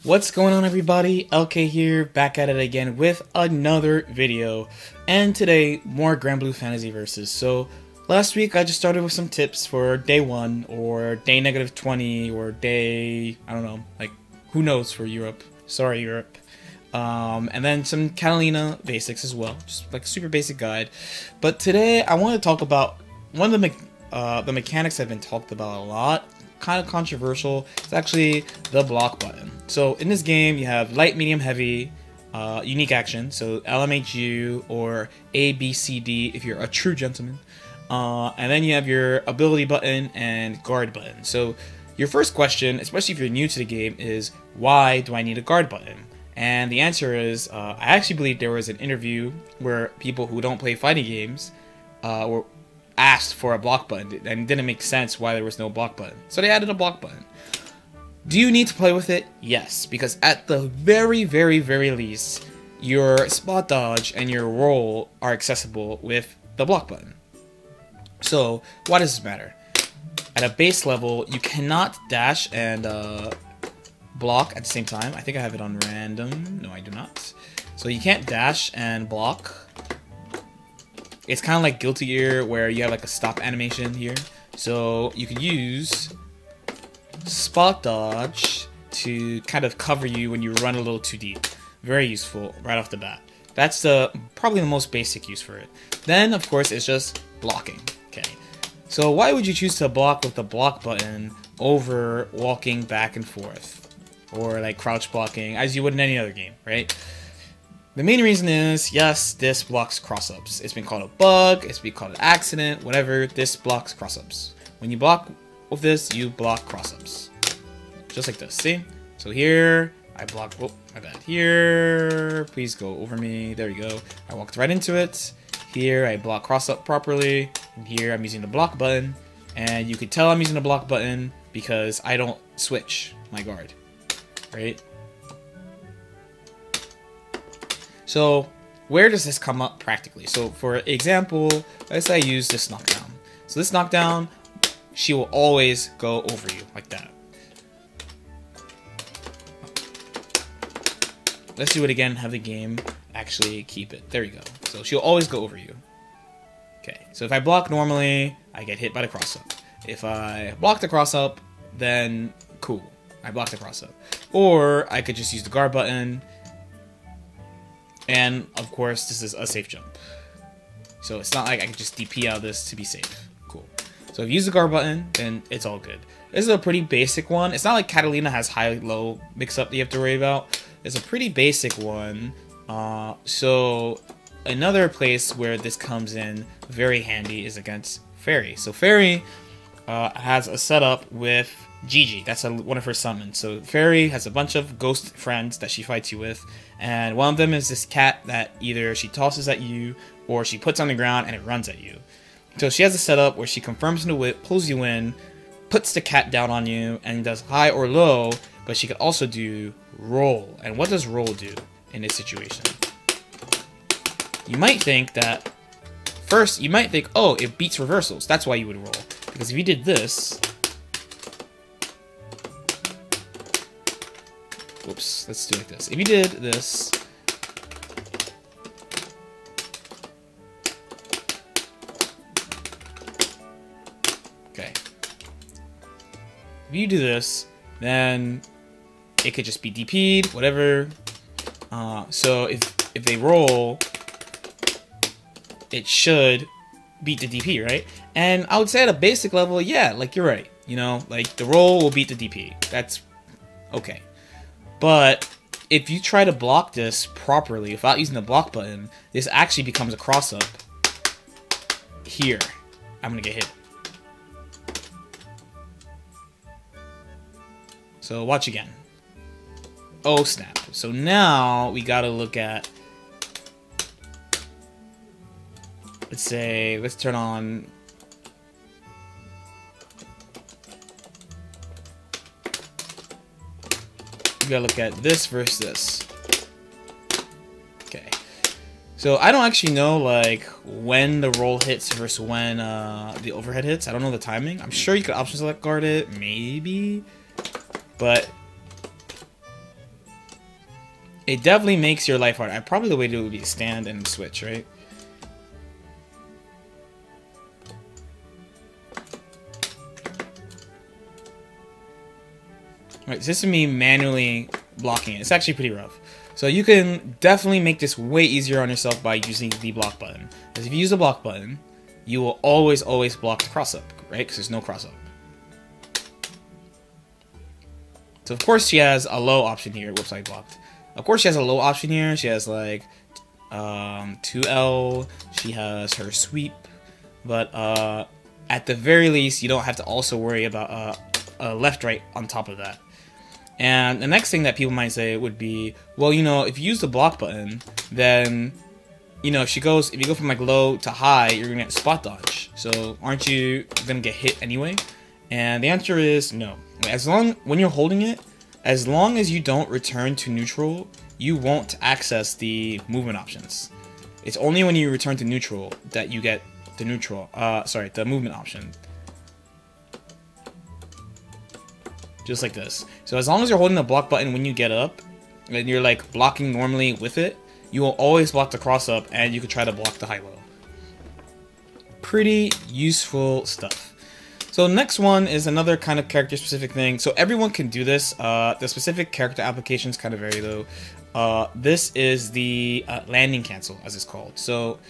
What's going on, everybody? LK here, back at it again with another video. And today, more Granblue Fantasy Versus. So, last week I just started with some tips for day 1, or day -20, or day, I don't know, like, who knows for Europe. Sorry, Europe. And then some Catalina basics as well, just like a super basic guide. But today, I want to talk about one of the mechanics that have been talked about a lot. Kind of controversial. It's actually the block button. So in this game, you have light, medium, heavy, unique action. So LMHU or A, B, C, D if you're a true gentleman. And then you have your ability button and guard button. So your first question, especially if you're new to the game, is why do I need a guard button? And the answer is, I actually believe there was an interview where people who don't play fighting games were asked for a block button, and it didn't make sense why there was no block button. So they added a block button. Do you need to play with it? Yes, because at the very least, your spot dodge and your roll are accessible with the block button. So why does this matter? At a base level, you cannot dash and block at the same time. I think I have it on random. No, I do not. So you can't dash and block. It's kind of like Guilty Gear, where you have like a stop animation here. So you can use spot dodge to kind of cover you when you run a little too deep. Very useful right off the bat. That's probably the most basic use for it. Then, of course, it's just blocking. Okay. So why would you choose to block with the block button over walking back and forth? Or like crouch blocking, as you would in any other game, right? The main reason is, yes, this blocks cross-ups. It's been called a bug, it's been called an accident, whatever, this blocks cross-ups. When you block with this, you block cross-ups. Just like this, see? So here, I block, oh, my bad. Here, please go over me, there you go. I walked right into it. Here, I block cross-up properly. And here, I'm using the block button. And you can tell I'm using the block button because I don't switch my guard, right? So, where does this come up practically? So, for example, let's say I use this knockdown. So this knockdown, she will always go over you, like that. Let's do it again, have the game actually keep it. There you go. So she'll always go over you. Okay, so if I block normally, I get hit by the cross-up. If I block the cross-up, then cool, I block the cross-up. Or I could just use the guard button. And, of course, this is a safe jump. So it's not like I can just DP out of this to be safe. Cool. So if you use the guard button, then it's all good. This is a pretty basic one. It's not like Catalina has high-low mix-up that you have to worry about. It's a pretty basic one. So another place where this comes in very handy is against Fairy. So Fairy has a setup with Gigi. That's one of her summons. So Fairy has a bunch of ghost friends that she fights you with, and one of them is this cat that either she tosses at you or she puts on the ground and it runs at you. So she has a setup where she confirms into it, pulls you in, puts the cat down on you, and does high or low, but she could also do roll. And what does roll do in this situation? You might think that, first, you might think, oh, it beats reversals. That's why you would roll. Because if you did this, whoops, let's do it like this. If you did this, okay. If you do this, then it could just be DP'd, whatever. So if they roll, it should beat the DP, right? And I would say at a basic level, yeah, like you're right. You know, like the roll will beat the DP. That's okay. But if you try to block this properly without using the block button, this actually becomes a cross-up. Here, I'm gonna get hit. So watch again. Oh snap. So now we gotta look at, let's turn on, we gotta look at this versus this. Okay. So I don't actually know like when the roll hits versus when the overhead hits. I don't know the timing. I'm sure you could option select guard it, maybe. But it definitely makes your life harder. Probably the way to do it would be stand and switch, right? Right, so this is me manually blocking it. It's actually pretty rough. So you can definitely make this way easier on yourself by using the block button. Because if you use the block button, you will always block the cross up, right? Because there's no cross up. So of course she has a low option here. Whoops, I blocked. Of course she has a low option here. She has like 2L. She has her sweep. But at the very least, you don't have to also worry about left-right on top of that. And the next thing that people might say would be, well, you know, if you use the block button, then, you know, if you go from like low to high, you're gonna get spot dodge. So aren't you gonna get hit anyway? And the answer is no. When you're holding it, as long as you don't return to neutral, you won't access the movement options. It's only when you return to neutral that you get the the movement option. Just like this. So as long as you're holding the block button when you get up, and you're like blocking normally with it, you will always block the cross up, and you can try to block the high-low. Pretty useful stuff. So next one is another kind of character-specific thing. So everyone can do this. The specific character applications kind of vary though. This is the landing cancel, as it's called. So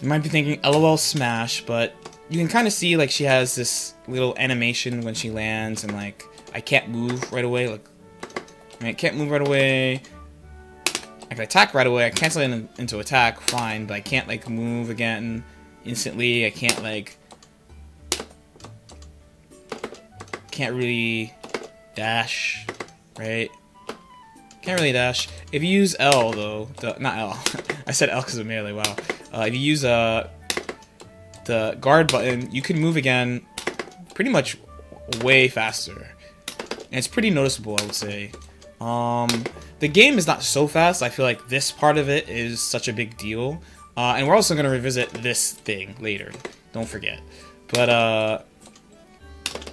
you might be thinking LOL smash, but you can kind of see like she has this little animation when she lands, and like I can't move right away. Like I can't move right away. I can attack right away. I cancel it into attack, fine, but I can't like move again instantly. I can't like really dash, right? Can't really dash. If you use L though, not L. I said L because of melee. Wow. If you use the guard button, you can move again pretty much way faster. And it's pretty noticeable, I would say. The game is not so fast. I feel like this part of it is such a big deal. And we're also going to revisit this thing later. Don't forget. But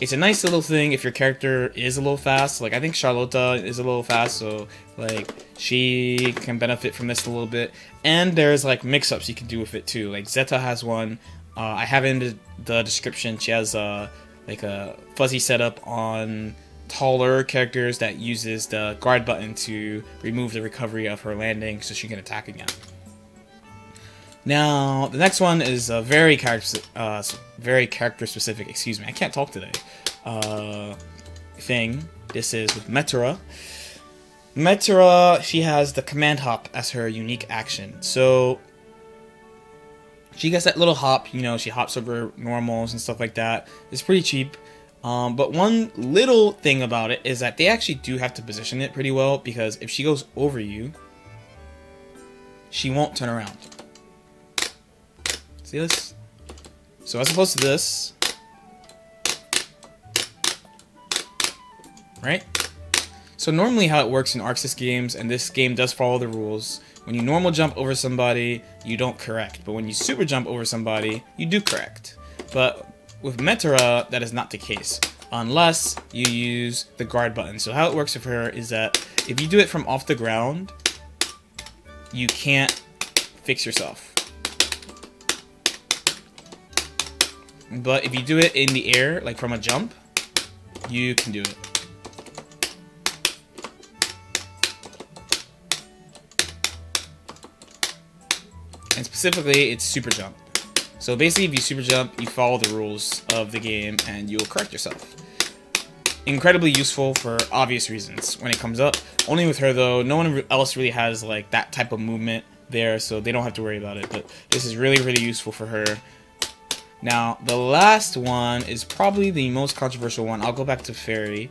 it's a nice little thing if your character is a little fast. Like, I think Charlotta is a little fast, so like she can benefit from this a little bit. And there's like mix-ups you can do with it too. Like Zeta has one. I have it in the description. She has like a fuzzy setup on taller characters that uses the guard button to remove the recovery of her landing so she can attack again. Now, the next one is a very character specific, excuse me, I can't talk today, thing. This is with Meteora. Meteora, she has the command hop as her unique action. So she gets that little hop, you know, she hops over normals and stuff like that. It's pretty cheap. But one little thing about it is that they actually do have to position it pretty well, because if she goes over you, she won't turn around. See this? So as opposed to this, right? So normally how it works in Arc Sys games, and this game does follow the rules, when you normal jump over somebody, you don't correct. But when you super jump over somebody, you do correct. But with Meteora, that is not the case, unless you use the guard button. So how it works with her is that if you do it from off the ground, you can't fix yourself. But if you do it in the air, like from a jump, you can do it. And specifically, it's super jump. So basically, if you super jump, you follow the rules of the game and you'll correct yourself. Incredibly useful for obvious reasons when it comes up. Only with her though, no one else really has like that type of movement there, so they don't have to worry about it. But this is really, really useful for her. Now, the last one is probably the most controversial one. I'll go back to Fairy.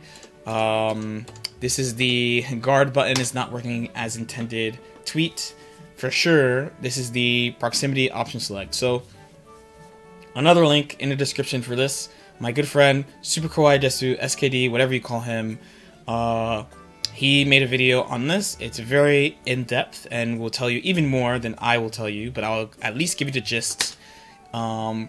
This is the guard button is not working as intended tweet. For sure, this is the proximity option select. So, another link in the description for this. My good friend, Super Kawaii Desu, SKD, whatever you call him, he made a video on this. It's very in-depth and will tell you even more than I will tell you, but I'll at least give you the gist. And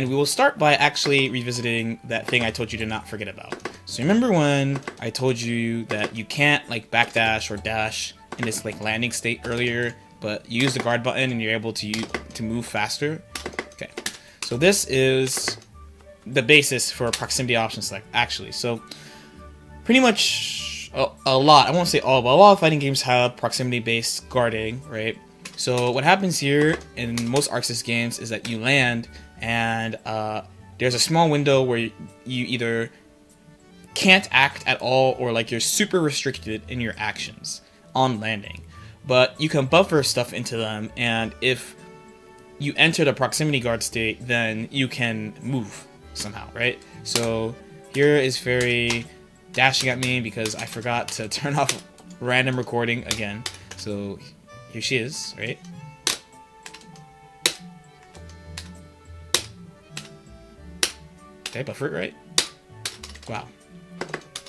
we will start by actually revisiting that thing I told you to not forget about. So remember when I told you that you can't like backdash or dash in this like landing state earlier, but you use the guard button and you're able to move faster? Okay, so this is the basis for proximity option select, actually. So pretty much a lot, I won't say all, but a lot of fighting games have proximity based guarding, right? So what happens here in most ArcSys games is that you land and there's a small window where you either can't act at all or like you're super restricted in your actions on landing. But you can buffer stuff into them, and if you enter the proximity guard state, then you can move somehow, right? So here is Fairy dashing at me because I forgot to turn off random recording again. So here she is, right? Did I buffer it right? Wow.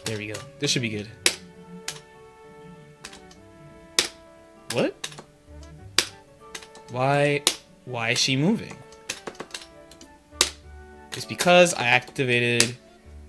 There we go. This should be good. What? Why is she moving? It's because I activated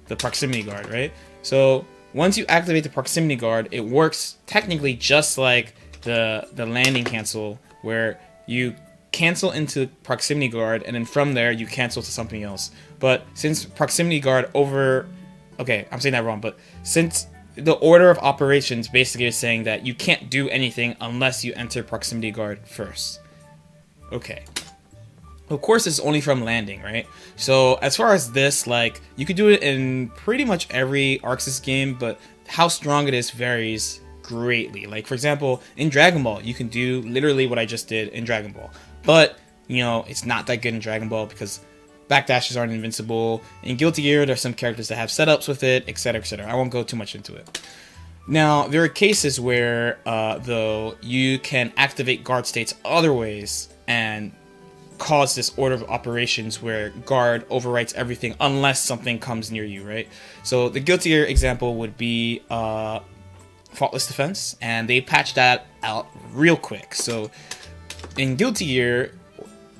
the proximity guard, right? So once you activate the proximity guard, it works technically just like the landing cancel, where you cancel into proximity guard and then from there you cancel to something else. But since proximity guard okay, I'm saying that wrong, but since the order of operations basically is saying that you can't do anything unless you enter proximity guard first. Okay. Of course, it's only from landing, right? So as far as this, like, you could do it in pretty much every ArcSys game, but how strong it is varies greatly. Like, for example, in Dragon Ball, you can do literally what I just did in Dragon Ball. But, you know, it's not that good in Dragon Ball because backdashes aren't invincible. In Guilty Gear, there's some characters that have setups with it, etc., etc. I won't go too much into it. Now, there are cases where, though, you can activate guard states other ways and cause this order of operations where guard overwrites everything unless something comes near you, right? So the Guilty Gear example would be Faultless Defense, and they patched that out real quick. So in Guilty Gear,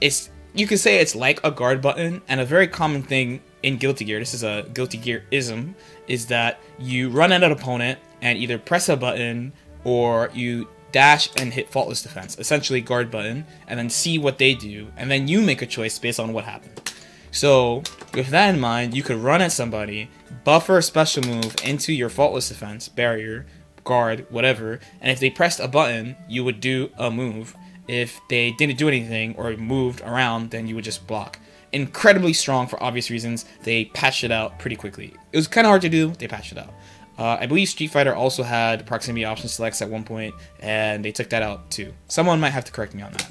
you could say it's like a guard button, and a very common thing in Guilty Gear, this is a Guilty Gear-ism, is that you run at an opponent and either press a button or you dash and hit Faultless Defense, essentially guard button, and then see what they do, and then you make a choice based on what happened. So with that in mind, you could run at somebody, buffer a special move into your Faultless Defense, barrier, guard, whatever, and if they pressed a button, you would do a move. If they didn't do anything or moved around, then you would just block. Incredibly strong for obvious reasons. They patched it out pretty quickly. It was kind of hard to do, they patched it out. I believe Street Fighter also had proximity option selects at one point, and they took that out too. Someone might have to correct me on that.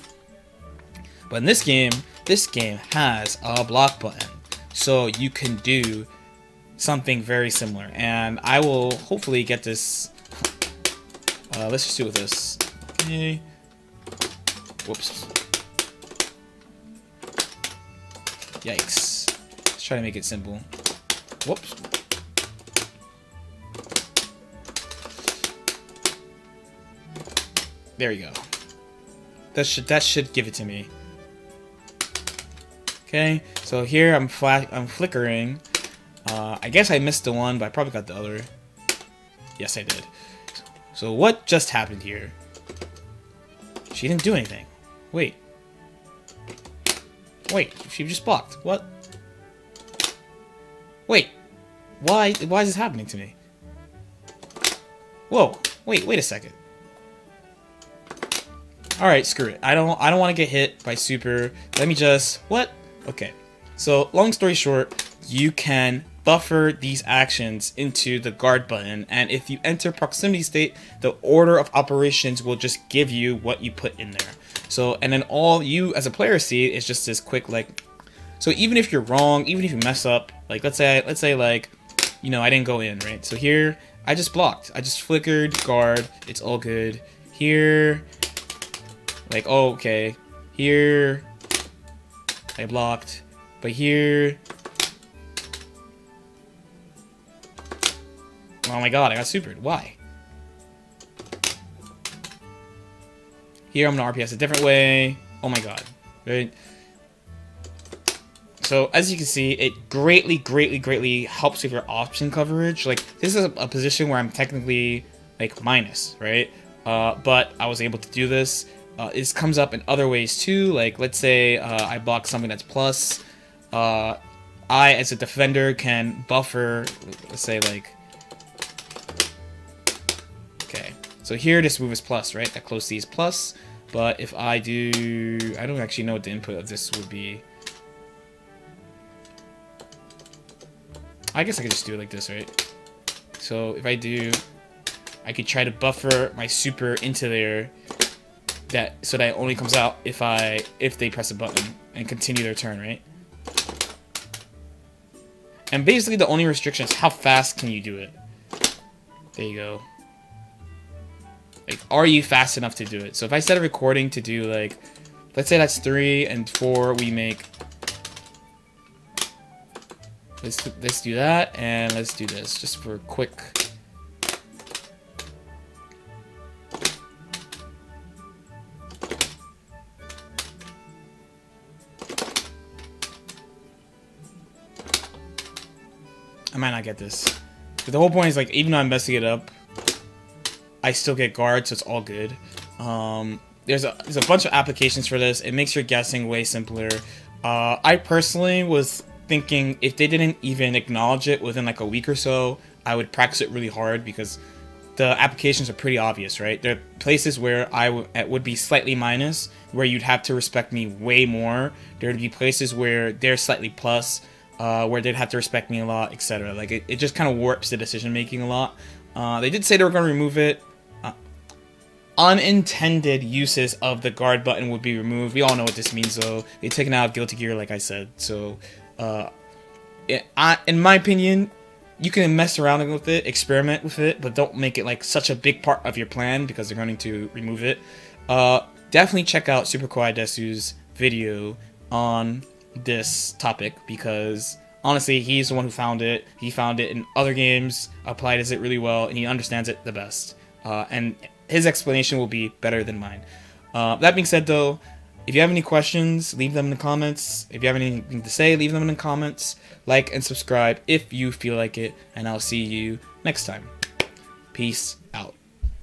But in this game has a block button, so you can do something very similar. And I will hopefully get this. Let's just do it with this. Okay. Whoops. Yikes. Let's try to make it simple. Whoops. There you go. That should give it to me. Okay, so here I'm flickering. I guess I missed the one, but I probably got the other. Yes, I did. So what just happened here? She didn't do anything. Wait, she just blocked. What? Wait, why is this happening to me? Whoa, wait a second. Alright, screw it. I don't want to get hit by super. Let me just... What? Okay. So, long story short, you can buffer these actions into the guard button, and if you enter proximity state, the order of operations will just give you what you put in there. So, and then all you as a player see is just this quick, like... So even if you're wrong, even if you mess up, like, let's say like, you know, I didn't go in, right? So here, I just blocked. I just flickered, guard, it's all good. Here... Like, oh, okay, here, I blocked, but here, oh my god, I got supered, why? Here I'm gonna RPS a different way, oh my god, right? So as you can see, it greatly helps with your option coverage. Like, this is a position where I'm technically like minus, right? But I was able to do this. This comes up in other ways too. Like, let's say I block something that's plus. I, as a defender, can buffer. Let's say like, okay. So here, this move is plus, right? That close C is plus. But if I do, I don't actually know what the input of this would be. I guess I could just do it like this, right? So if I do, I could try to buffer my super into there, so that it only comes out if they press a button and continue their turn, right? And basically the only restriction is how fast can you do it. There you go. Like, are you fast enough to do it? So if I set a recording to do, like, let's say that's 3 and 4, we make. Let's do that, and let's do this just for quick. I might not get this. But the whole point is, like, even though I'm messing it up, I still get guard, so it's all good. There's a bunch of applications for this. It makes your guessing way simpler. I personally was thinking if they didn't even acknowledge it within like a week or so, I would practice it really hard because the applications are pretty obvious, right? There are places where I would be slightly minus, where you'd have to respect me way more. There would be places where they're slightly plus, where they'd have to respect me a lot, etc. Like, it just kind of warps the decision making a lot. They did say they were going to remove it. Unintended uses of the guard button would be removed. We all know what this means, though. They've taken out Guilty Gear, like I said. So, in my opinion, you can mess around with it, experiment with it, but don't make it like such a big part of your plan because they're going to remove it. Definitely check out Super Kawaii Desu's video on this topic because honestly, he's the one who found it. He found it in other games, applied it really well, and he understands it the best. And his explanation will be better than mine. That being said, though, if you have any questions, leave them in the comments. If you have anything to say, leave them in the comments. Like and subscribe if you feel like it, and I'll see you next time. Peace.